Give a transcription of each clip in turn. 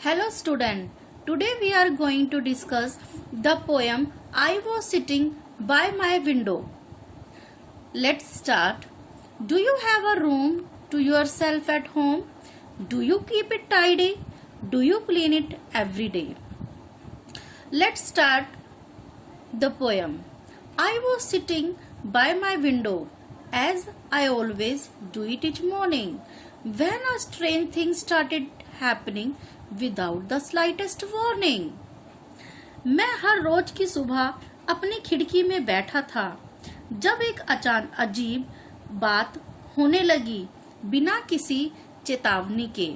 Hello student, today we are going to discuss the poem I was sitting by my window. Let's start. Do you have a room to yourself at home? Do you keep it tidy? Do you clean it every day? Let's start the poem. I was sitting by my window as I always do it each morning when a strange thing started happening without the slightest warning. मैं हर रोज की सुबह अपनी खिड़की में बैठा था जब एक अजीब बात होने लगी बिना किसी चेतावनी के.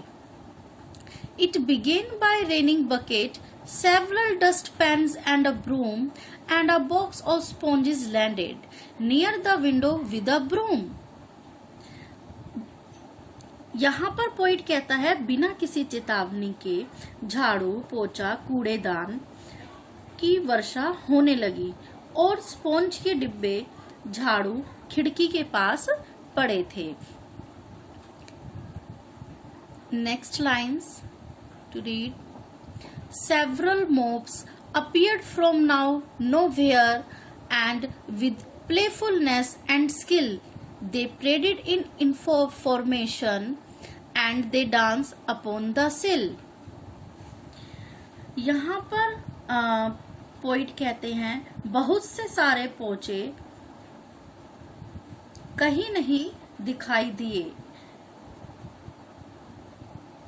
It began by raining bucket, several dustpans and a broom, and a box of sponges landed near the window with a broom. यहाँ पर पोइट कहता है बिना किसी चेतावनी के झाड़ू पोछा कूड़ेदान की वर्षा होने लगी और स्पॉन्ज के डिब्बे झाड़ू खिड़की के पास पड़े थे. Next lines to read. Several mobs appeared from nowhere and with playfulness and skill they paraded in formation and they danced upon the sill. यहाँ पर पोइट कहते हैं बहुत से सारे पोचे कहीं नहीं दिखाई दिए.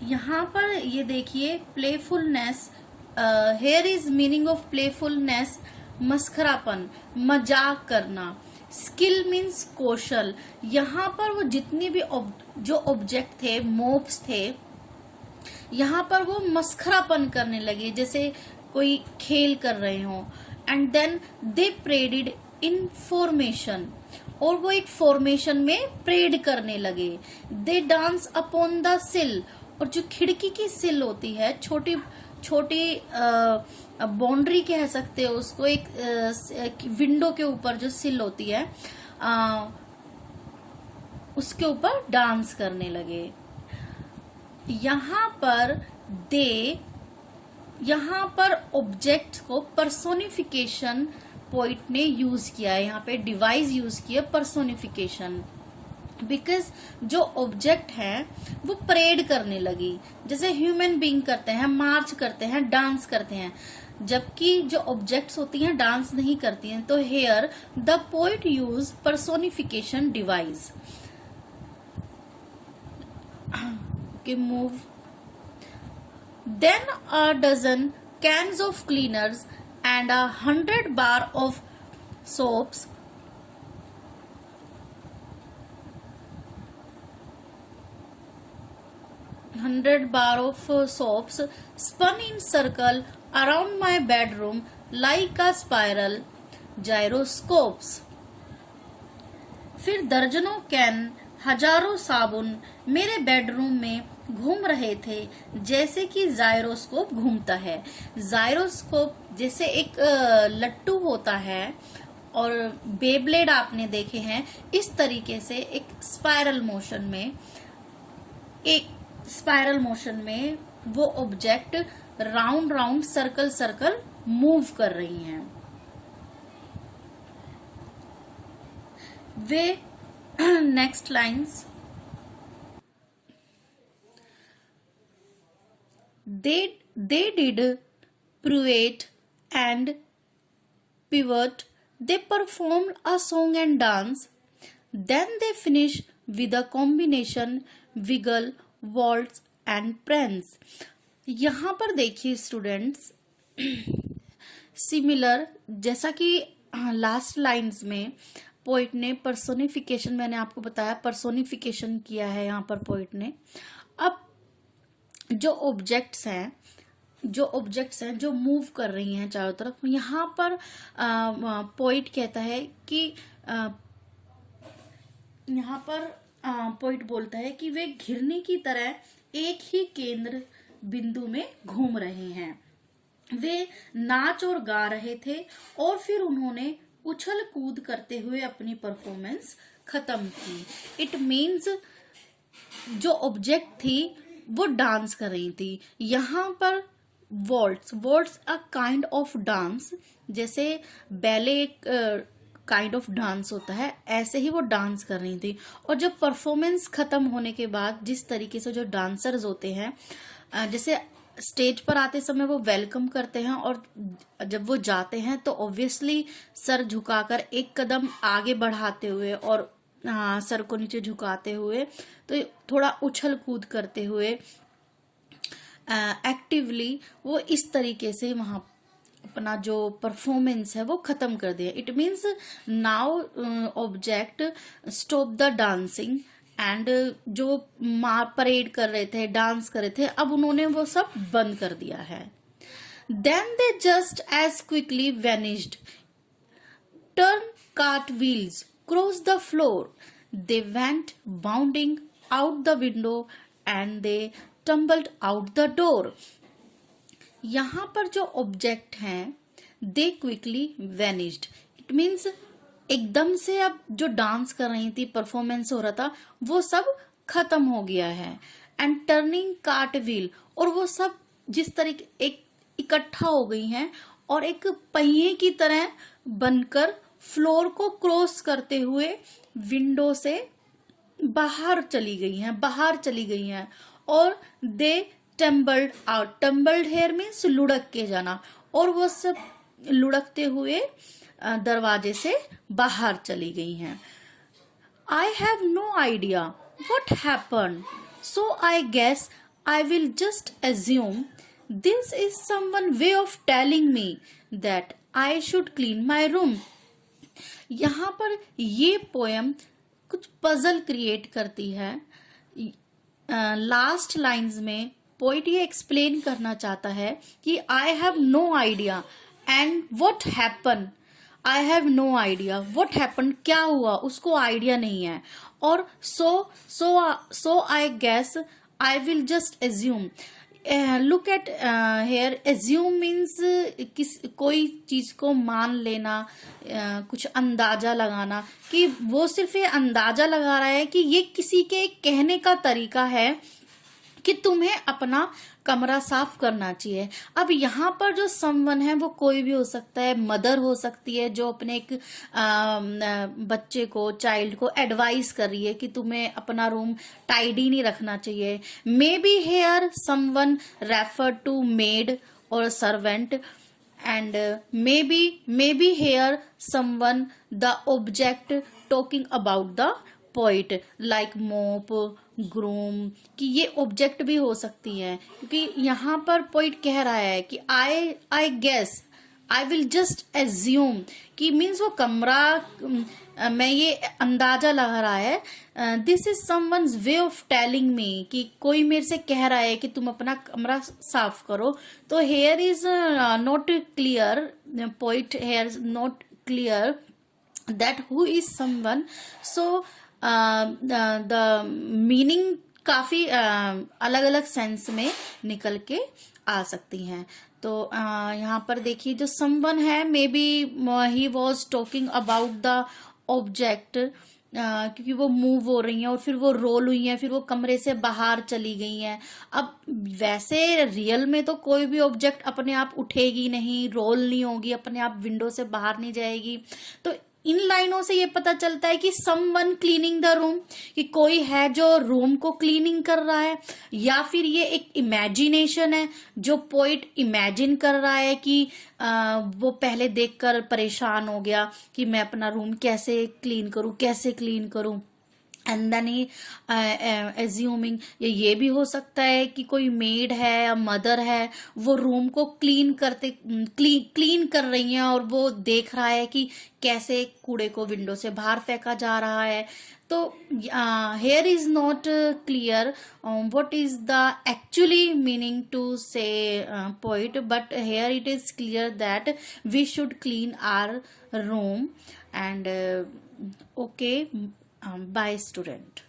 यहाँ पर ये देखिए playfulness, here is meaning of playfulness मस्खरापन मजाक करना. स्किल मीन्स कौशल. यहाँ पर वो जितनी भी जो ऑब्जेक्ट थे मोब्स थे यहाँ पर वो मस्खरापन करने लगे जैसे कोई खेल कर रहे हो. And then they paraded in formation और वो एक फॉर्मेशन में प्रेड करने लगे. दे डांस अपॉन द सिल और जो खिड़की की सिल होती है छोटी छोटी बाउंड्री कह सकते हो उसको, एक विंडो के ऊपर जो सिल होती है उसके ऊपर डांस करने लगे. यहाँ पर ऑब्जेक्ट को पर्सोनिफिकेशन पोइट ने यूज किया है. यहाँ पे डिवाइस यूज किया पर्सोनिफिकेशन बिकॉज जो ऑब्जेक्ट है वो परेड करने लगी जैसे ह्यूमन बीइंग करते हैं, मार्च करते हैं, डांस करते हैं, जबकि जो ऑब्जेक्ट्स होती हैं डांस नहीं करती हैं. तो here the poet use personification device. Move. Then a dozen cans of cleaners and 100 bar of soaps spun in circle around my bedroom like a spiral gyroscopes. फिर दर्जनों कैन हजारों साबुन मेरे बेडरूम में घूम रहे थे जैसे कि जायरोस्कोप घूमता है. जायरोस्कोप जैसे एक लट्टू होता है और बेब्लेड आपने देखे हैं, इस तरीके से एक स्पाइरल मोशन में वो ऑब्जेक्ट राउंड सर्कल मूव कर रही हैं. वे next lines. They did pirouette and pivot. They performed a song and dance. Then they finished with a combination wiggle, waltz and prance. यहाँ पर देखिए स्टूडेंट्स सिमिलर जैसा कि लास्ट लाइन्स में पोइट ने पर्सोनिफिकेशन, मैंने आपको बताया पर्सोनिफिकेशन किया है यहाँ पर पोइट ने. अब जो ऑब्जेक्ट्स हैं जो मूव कर रही हैं चारों तरफ, यहाँ पर पोइट कहता है कि यहाँ पर पोइट बोलता है कि वे घिरनी की तरह एक ही केंद्र बिंदु में घूम रहे हैं. वे नाच और गा रहे थे और फिर उन्होंने उछल कूद करते हुए अपनी परफॉर्मेंस खत्म की. इट मीन्स जो ऑब्जेक्ट थी वो डांस कर रही थी। यहाँ पर vaults a kind of dance, जैसे बैले एक काइंड ऑफ डांस होता है, ऐसे ही वो डांस कर रही थी। और जब परफॉर्मेंस खत्म होने के बाद जिस तरीके से जो डांसर्स होते हैं, जैसे स्टेज पर आते समय वो वेलकम करते हैं, और जब वो जाते हैं तो ऑब्वियसली सर झुकाकर एक कदम आगे बढ़ाते हुए और सर को नीचे झुकाते हुए, तो थोड़ा उछल कूद करते हुए एक्टिवली वो इस तरीके से वहां अपना जो परफॉर्मेंस है वो खत्म कर दिया। It means now object stop the dancing, and जो परेड कर रहे थे, डांस कर रहे थे, अब उन्होंने वो सब बंद कर दिया है। Then they just as quickly vanished, turn cart wheels, cross the floor, they went bounding out the window and they tumbled out the door. यहाँ पर जो ऑब्जेक्ट हैं they quickly vanished, it means एकदम से अब जो डांस कर रही थी, परफॉर्मेंस हो रहा था, वो सब खत्म हो गया है। एंड टर्निंग कार्ट व्हील, और वो सब जिस तरीके एक इकट्ठा हो गई हैं और एक पहिए की तरह बनकर फ्लोर को क्रॉस करते हुए विंडो से बाहर चली गई हैं और they tumbled out. Tumbled here means लुढ़क के जाना, और वो सब लुढ़कते हुए दरवाजे से बाहर चली गई हैं। I have no idea what happened, so I guess I will just assume this is someone's way of telling me that I should clean my room. यहाँ पर ये पोएम कुछ पजल क्रिएट करती है। लास्ट लाइंस में poet ये explain करना चाहता है कि I have no idea and what happen. I have no idea what happen, क्या हुआ उसको आइडिया नहीं है, और so I guess I will just assume. Look at here, assume means कोई चीज को मान लेना, कुछ अंदाजा लगाना, कि वो सिर्फ ये अंदाजा लगा रहा है कि ये किसी के कहने का तरीका है कि तुम्हें अपना कमरा साफ करना चाहिए। अब यहाँ पर जो समवन है वो कोई भी हो सकता है, मदर हो सकती है जो अपने एक बच्चे को, चाइल्ड को एडवाइस कर रही है कि तुम्हें अपना रूम टाइडी नहीं रखना चाहिए। Maybe here someone refer to maid और servant, and maybe here someone the object talking about the poet like mop, groom, कि ये ऑब्जेक्ट भी हो सकती है, क्योंकि यहाँ पर पोइट कह रहा है कि I guess I will just assume, कि मीन्स वो कमरा मैं ये अंदाजा लगा रहा है। This is someone's way of telling me, कि कोई मेरे से कह रहा है कि तुम अपना कमरा साफ करो। तो here is not clear, poet hair is not clear that who is someone. So the meaning काफी अलग अलग सेंस में निकल के आ सकती हैं। तो यहाँ पर देखिए जो समवन है, may be he was talking about the object, क्योंकि वो मूव हो रही हैं और फिर वो रोल हुई हैं, फिर वो कमरे से बाहर चली गई हैं। अब वैसे रियल में तो कोई भी ऑब्जेक्ट अपने आप उठेगी नहीं, रोल नहीं होगी, अपने आप विंडो से बाहर नहीं जाएगी। तो इन लाइनों से ये पता चलता है कि समवन क्लीनिंग द रूम, कि कोई है जो रूम को क्लीनिंग कर रहा है, या फिर ये एक इमेजिनेशन है जो पोइट इमेजिन कर रहा है कि वो पहले देखकर परेशान हो गया कि मैं अपना रूम कैसे क्लीन करूं, एंड देन ही एज्यूमिंग। ये भी हो सकता है कि कोई मेड है या मदर है, वो रूम को क्लीन कर रही हैं और वो देख रहा है कि कैसे कूड़े को विंडो से बाहर फेंका जा रहा है। तो here is not clear what is the actually meaning to say poet, but here it is clear that we should clean our room. And okay, bye student.